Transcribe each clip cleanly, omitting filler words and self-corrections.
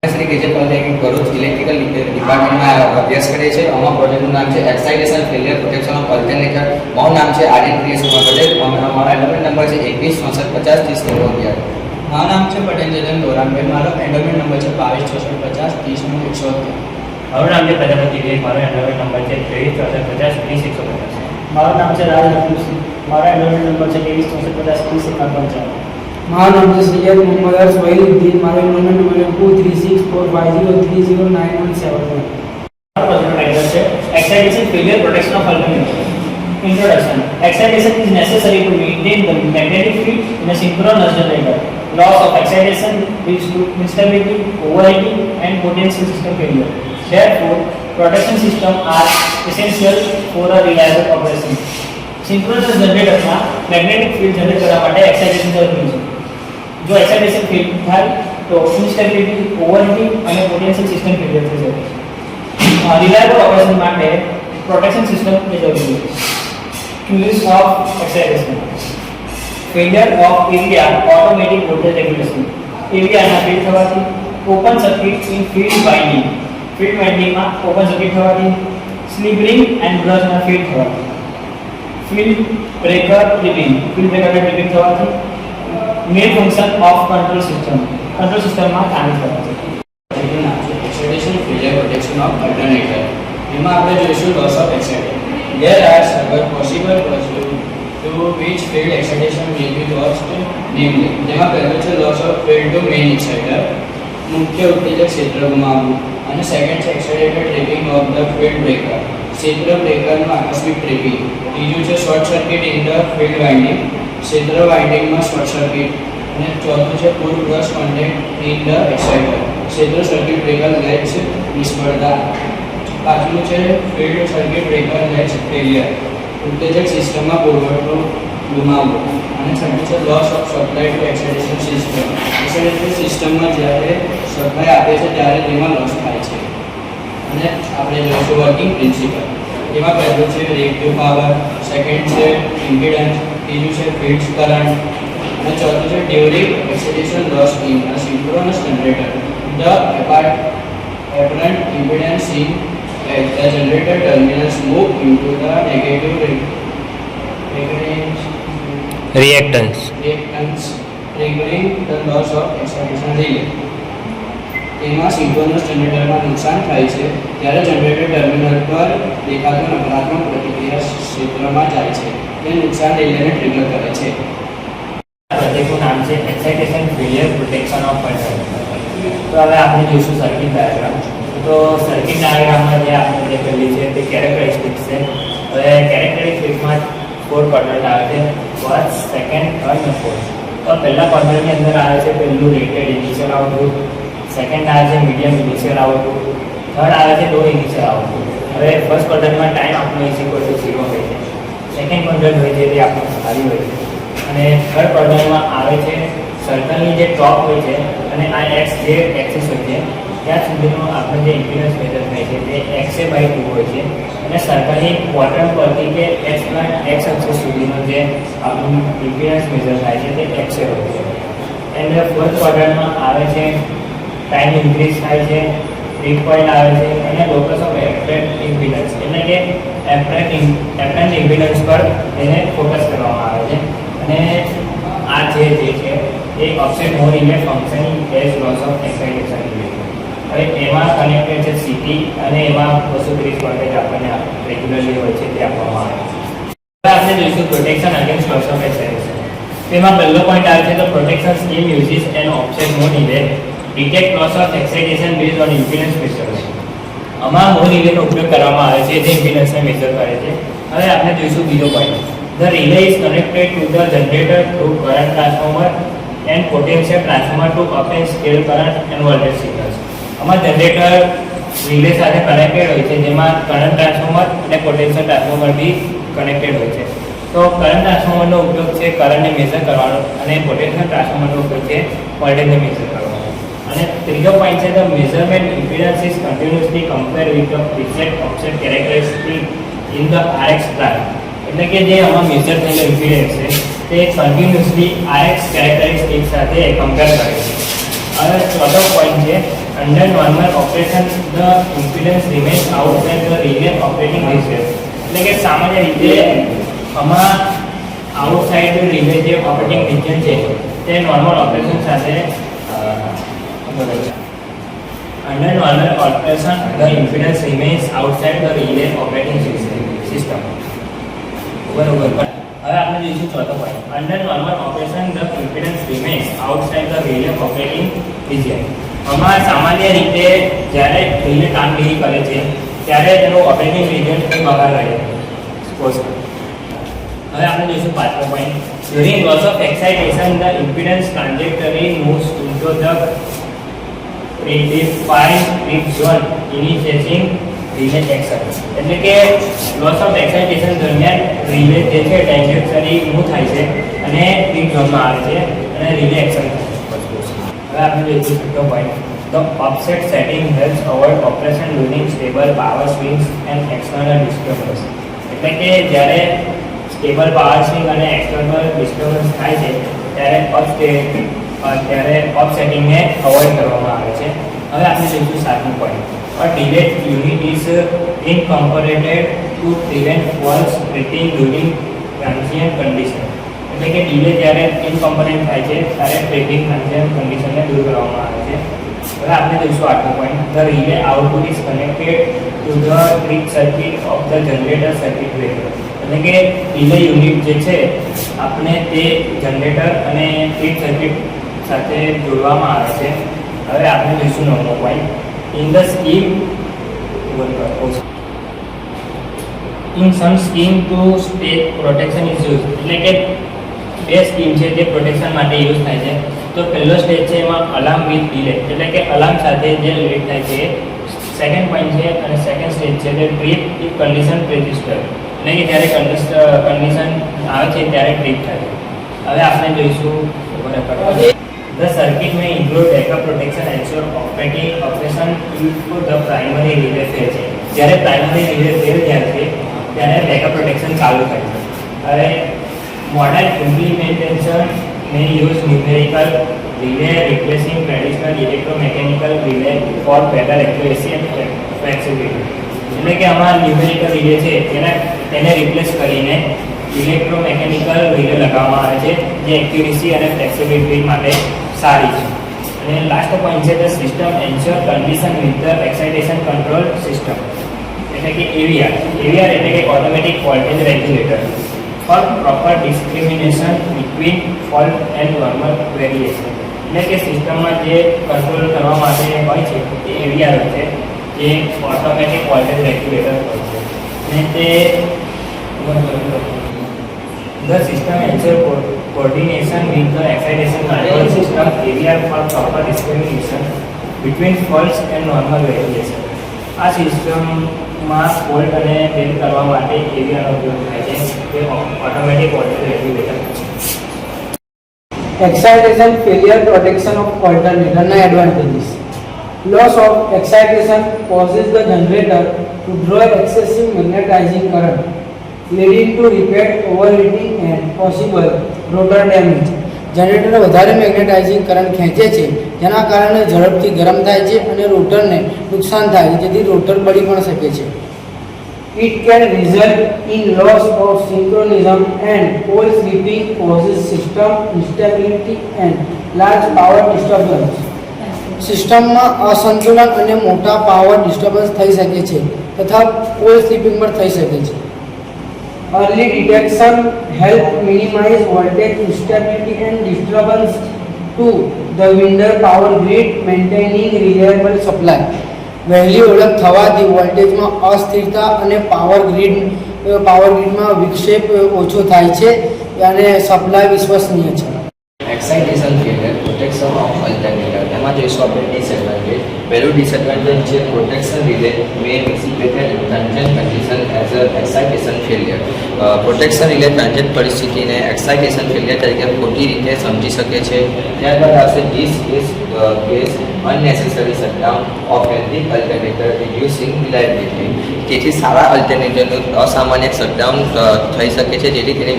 શ્રી કેજે polytechnic Bharuch electrical ડિપાર્ટમેન્ટમાં અભ્યાસ કરે છે. અમારા પ્રોજેક્ટનું નામ છે excitation failure protection of alternator. મારું નામ છે આર્યન પ્રિયેશ કુમાર પટેલ. અમારા એન્ડોમેન્ટ નંબર છે 21 64 50 30 11. મારું નામ છે પટેલ જતન દોરાનભાઈ. મારો એન્ડોમેન્ટ નંબર છે 22 66 50 30 170. મારું નામ છે પ્રજાપતિ વિવેક. મારો એન્ડોમેન્ટ નંબર છે 23 64 50 30 150. મારું નામ છે રાજ રફીસિંહ. મારો એન્ડોમેન્ટ નંબર છે 23 64 50 30 55. મારું નામ છે સૈયદ મોહમ્મદ અર સોહેલ. મારો એન્ડોમેન્ટ નંબર છે 236450309171. Project title છે Excitation Failure Protection of Alternator. Introduction. Excitation is necessary to maintain the magnetic field in a synchronous generator. Loss of excitation leads to instability, overheating, and potential system failure. Therefore, protection systems are essential for a reliable operation. Synchronous generator માં magnetic field generate કરવા માટે excitation જરૂરી છે. જો excitation fail થાય તો instability, overheating અને potential system failure થઈ શકે છે. Reliable operation માટે protection system એ જરૂરી છે. Causes of excitation. Failure of AVR automatic voltage regulation. AVR ના ફેલ થવાથી, open circuit in field winding. Field winding માં open circuit થવાથી, slip ring and brush ના ફેલ થવાથી, field breaker tripping. Field breaker tripping થવાથી, main function of control system. Control system માં ખામી થવાથી. પ્રોજેક્ટનું નામ છે excitation failure protection of alternator. એમાં આપણે જોઈશું loss of excitation. There are several possible causes to which field excitation may be lost, namely જેમાં પહેલું છે loss of field to main exciter, મુખ્ય ઉત્તેજક ક્ષેત્ર ગુમાવવું, અને સેકન્ડ છે excited tripping of the field breaker, ક્ષેત્ર બ્રેકરમાં આકસ્મિક ટ્રિપિંગ. ત્રીજું છે short circuit in the field winding, ક્ષેત્ર વાઇન્ડિંગમાં શોર્ટ સર્કિટ. અને ચોથું છે pull brush contact in the exciter, ક્ષેત્ર સર્કિટ બ્રેકર લેચ નિષ્ફળતા. પાંચમું છે field circuit breaker latch failure, ઉત્તેજક સિસ્ટમમાં પુરવઠો ગુમાવવો. અને છઠ્ઠું છે loss of supply to excitation system, excitation સિસ્ટમમાં જ્યારે સપ્લાય આપે છે ત્યારે તેમાં લોસ થાય છે. અને આપણે જોઈશું વર્કિંગ પ્રિન્સિપલ. એમાં પહેલું છે રિએક્ટિવ પાવર, સેકન્ડ છે ઇમ્પિડન્સ, ત્રીજું છે ફિલ્ડ કરંટ, અને ચોથું છે during excitation loss in a synchronous generator. The apparent impedance in the generator terminals move into the negative reactance triggering the loss of excitation relay. તેમાં synchronous જનરેટરમાં નુકસાન થાય છે ત્યારે જનરેટર ટર્મિનલ પર દેખાતો નકારાત્મક પ્રતિક્રિયા ક્ષેત્રમાં જાય છે. તે નુકસાન રિલેને ટ્રિગર કરે છે. પ્રોજેક્ટનું નામ છે excitation failure protection of alternator. તો હવે આપણે જોઈશું સર્કિટ ડાયાગ્રામ. તો સર્કિટ ડાયાગ્રામમાં જે આપણે જે પહેલી છે તે કેરેક્ટરિસ્ટિક્સ છે. હવે કેરેક્ટરિસ્ટિક્સમાં 4 ક્વોડ્રન્ટ આવે છે, ફર્સ્ટ, સેકન્ડ, થર્ડ અને ફોર્થ. તો પહેલા ક્વોડ્રન્ટની અંદર આવે છે પહેલું રેટેડ ઇનિશિયલ આઉટપુટ, સેકન્ડ આવે છે મીડિયમ ઇનિશિયલ આઉટપુટ, થર્ડ આવે છે લો ઇનિશિયલ આઉટપુટ. હવે ફર્સ્ટ ક્વોડ્રન્ટમાં ટાઈમ આપણો = 0 હોય છે, સેકન્ડ ક્વોડ્રન્ટ હોય છે તે આપણું સારી હોય છે, અને થર્ડ ક્વોડ્રન્ટમાં આવે છે સર્કલની જે ટોપ હોય છે અને આ એક્સ જે એક્સિસ હોય છે ત્યાં સુધીનું આપણે જે ઇમ્પિડન્સ મેજર થાય છે તે XA/2 હોય છે, અને સર્કલની ક્વોડ્રન્ટ પરથી કે એક્સ એક્સિસ સુધીનો જે આપણું ઇમ્પિડન્સ મેજર થાય છે તે XA હોય છે. એન્ડ ફોર્થ ક્વોડ્રન્ટમાં આવે છે ટાઈમ ઇન્ક્રીઝ થાય છે, બ્રેક પોઈન્ટ આવે છે, અને લોકસ ઓફ એપરન્ટ ઇમ્પિડન્સ એટલે કે એપરન્ટ ઇમ્પિડન્સ પર એને ફોકસ કરવામાં આવે છે. અને આ જે છે એ offset mode image function as loss of excitation related. હવે એમાં કનેક્ટેડ છે CT અને એમાં 230 વોલ્ટેજ આપણને રેગ્યુલરલી હોય છે તે આપવામાં આવે છે. હવે આપણે જોઈશું protection against loss of excitation. તેમાં પહેલો પોઈન્ટ આવે છે તો protection scheme uses an offset mode image detect loss of excitation based on impedance measurement. આમાં મોડ ઇમેજનો ઉપયોગ કરવામાં આવે છે જે ઇમ્પિડન્સને મેઝર કરે છે. હવે આપણે જોઈશું બીજો point. The relay is connected to the generator through current transformer and potential transformer to obtain scale current and voltage signals. આમાં જનરેટર રિલે સાથે કનેક્ટેડ હોય છે, જેમાં કરંટ ટ્રાન્સફોર્મર અને પોટેન્શિયલ ટ્રાન્સફોર્મર બી કનેક્ટેડ હોય છે. તો કરંટ ટ્રાન્સફોર્મરનો ઉપયોગ છે કરંટને મેઝર કરવાનો, અને પોટેન્શિયલ ટ્રાન્સફોર્મરનો ઉપયોગ છે વોલ્ટેજને મેઝર કરવાનો. અને ત્રીજો પોઈન્ટ છે the measurement impedance is continuously compare with the preset offset characteristic in the RX plan. એટલે કે જે આમાં મેજર થયેલો ઇમ્પિડન્સ છે તે કન્ટિન્યુઅસલી RX કેરેક્ટરિસ્ટિક સાથે કમ્પેર કરે છે. હવે ચોથો પોઈન્ટ છે under normal operation the impedance remains outside the relay operating distance. એટલે કે સામાન્ય રીતે આમાં આઉટસાઇડ રિલે જે ઓપરેટિંગ રિજન છે તે નોર્મલ ઓપરેશન સાથે under normal operation the impedance remains outside the relay operating system. બરોબર. હવે આપણે જોઈશું ચોથો point under normal operation the impedance remains outside the relay operating region. આમાં સામાન્ય રીતે જ્યારે રિલે કામગીરી કરે છે ત્યારે તેનું ઓપરેટિંગ રિજન કંઈ બહાર રહે છે. હવે આપણે જોઈશું પાંચમો point during loss of excitation the impedance trajectory moves into the predefined grip zone initiating relay action. એટલે કે લોસ ઓફ એક્સાઇટેશન દરમિયાન રિલે જે છે ટ્રાન્જેક્ટરી મૂવ થાય છે અને ગ્રીપ ઝોનમાં આવે છે અને રિલે એક્શન થાય છે. હવે આપણે જોઈશું છઠ્ઠો point the offset setting helps avoid operation during stable power swings and external disturbance. એટલે કે જ્યારે સ્ટેબલ પાવર સ્વિંગ અને એક્સટર્નલ ડિસ્ટર્બન્સ થાય છે ત્યારે ઓફસેટિંગને અવોઇડ કરવામાં આવે છે. હવે આપણે જોઈશું સાતમું point a delayed unit is incorporated to prevent false tripping during transient condition. એટલે કે ડિલે જ્યારે ઇનકોમ્પોનેન્ટ થાય છે ત્યારે ટ્રેકિંગ ટ્રાન્ઝિયન્ટ કન્ડિશનને દૂર કરવામાં આવે છે. હવે આપણે જોઈશું આઠમું point the relay output is connected to the trip circuit of the generator circuit breaker. એટલે કે રિલે યુનિટ જે છે આપણે તે જનરેટર અને ટ્રીપ સર્કિટ સાથે જોડવામાં આવે છે. હવે આપણે જોઈશું નવમો point in the scheme in some scheme two stage protection is use. એટલે કે બે સ્કીમ છે જે પ્રોટેક્શન માટે યુઝ થાય છે. તો પહેલો સ્ટેજ છે એમાં અલાર્મ વિથ ડિલે એટલે કે અલાર્મ સાથે જે લેટ થાય છે. સેકન્ડ પોઈન્ટ છે અને સેકન્ડ સ્ટેજ છે તે ટ્રીપ ઇફ કન્ડિશન રજિસ્ટર એટલે કે જ્યારે કન્ડિશન આવે છે ત્યારે ટ્રીપ થાય છે. હવે આપણે જોઈશું The circuit may include backup protection ensure operation if the primary relay fails. જ્યારે પ્રાઇમરી રિલે ફેલ થાય છે ત્યારે બેકઅપ પ્રોટેક્શન ચાલુ થાય છે. હવે modern implementation may use numerical relay replacing traditional electromechanical relay for better accuracy and flexibility. એટલે કે આમાં ન્યુમેરિકલ રિલે છે તેને રિપ્લેસ કરીને ઇલેક્ટ્રોમેકેનિકલ રિલે લગાવવામાં આવે છે જે એક્યુરેસી અને ફ્લેક્સિબિલિટી માટે સારી છે. અને લાસ્ટ પોઈન્ટ છે the system ensure condition with the excitation control system એટલે કે એવીઆર એટલે કે automatic voltage regulator for proper discrimination between fault and normal variation. એટલે કે સિસ્ટમમાં જે કંટ્રોલ કરવા માટે હોય છે તે એવીઆર હોય છે જે ઓટોમેટિક વોલ્ટેજ રેગ્યુલેટર હોય છે. અને તે The system ensure coordination with the excitation control system AVR for proper discrimination between faults and normal variation. આ સિસ્ટમમાં ફોલ્ટ અને બેલ કરવા માટે AVR નો ઉપયોગ થાય છે જે ઓટોમેટિક વોલ્ટેજ રેગ્યુલેટર છે. Excitation failure protection of alternator na advantages. Loss of excitation causes the generator to draw excessive magnetizing current, leading to repeat overheating and possible rotor damage. Generator વધારે magnetising current ખેંચે છે જેના કારણે ઝડપથી ગરમ થાય છે અને રોટરને નુકસાન થાય છે જેથી રોટર બળી પણ શકે છે. It can result in loss of synchronism and pole slipping, causes system instability and large power disturbance. સિસ્ટમમાં અસંતુલન અને મોટા પાવર ડિસ્ટર્બન્સ થઈ શકે છે તથા પોલ સ્લીપિંગ પણ થઈ શકે છે. Early detection help minimize voltage instability and disturbance to the winder power grid, maintaining reliable supply. વહેલી ઓળખ થવાથી વોલ્ટેજમાં અસ્થિરતા અને પાવર ગ્રીડમાં વિક્ષેપ ઓછો થાય છે અને સપ્લાય વિશ્વસનીય છે. Excitation failure protection of alternator એમાં જોઈશું આપણે ડિસએડવાન્ટેજ. પહેલું ડિસએડવાન્ટેજ છે protection relay may executed in transient condition as a excitation failure. Protection relay transient પરિસ્થિતિને એક્સાઇટેશન ફેલિયર તરીકે ખોટી રીતે સમજી શકે છે. ત્યારબાદ આવશે this is case unnecessary shutdown of healthy alternator reducing reliability. તેથી સારા અલ્ટરનેટરનું અસામાન્ય શટડાઉન થઈ શકે છે જેથી તેની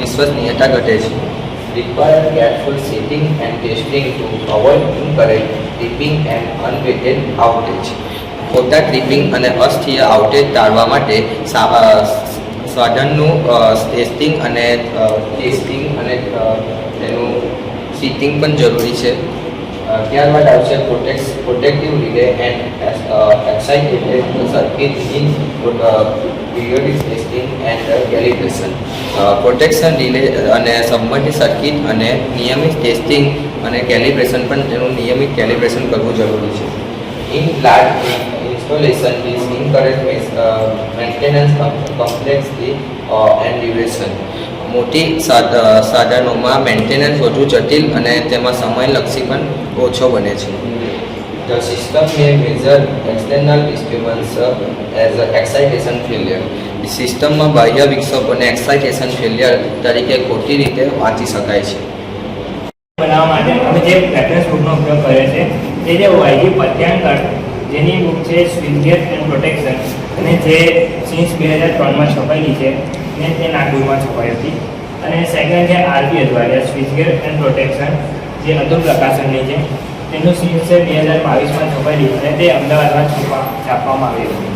વિશ્વસનીયતા ઘટે છે. require careful setting and testing to avoid incorrect tripping and unweighted outage. ખોટા ટ્રિપિંગ અને અસ્થિર આઉટેજ ટાળવા માટે સાધનનું ટેસ્ટિંગ અને તેનું સીટિંગ પણ જરૂરી છે. ત્યારબાદ આવશે protective relay and excited circuit in periodic testing and calibration. Protection relay અને સંબંધિત સર્કિટ અને નિયમિત ટેસ્ટિંગ અને કેલિબ્રેશન પણ તેનું નિયમિત કેલિબ્રેશન કરવું જરૂરી છે. In large installation is encourage maintenance complexity and duration. મોટી સાધનોમાં મેન્ટેનન્સ વધુ જટિલ અને તેમાં સમયલક્ષી પણ ઓછો બને છે. The system may measure external disturbance as a excitation failure. સિસ્ટમમાં બાહ્ય વિક્ષેપોને એક્સાઇટેશન ફેલિયર તરીકે ખોટી રીતે વાંચી શકાય છે. બનાવવા માટે અમે જે રેફરન્સ બુકનો ઉપયોગ કર્યો છે તે જે વાયજી પત્યાંકર જેની બુક છે સ્વિચગેટ એન્ડ પ્રોટેક્શન અને જે સિન્સ 2003માં છપાયેલી છે અને તે નાગપુરમાં છપાઈ હતી. અને સેકન્ડ છે આરબી અદવાડિયા સ્વિચગેટ એન્ડ પ્રોટેક્શન જે અતુલ પ્રકાશનની છે તેનું સિન્સ છે 2022માં છપાયેલી અને તે અમદાવાદમાં છાપવામાં આવી હતી.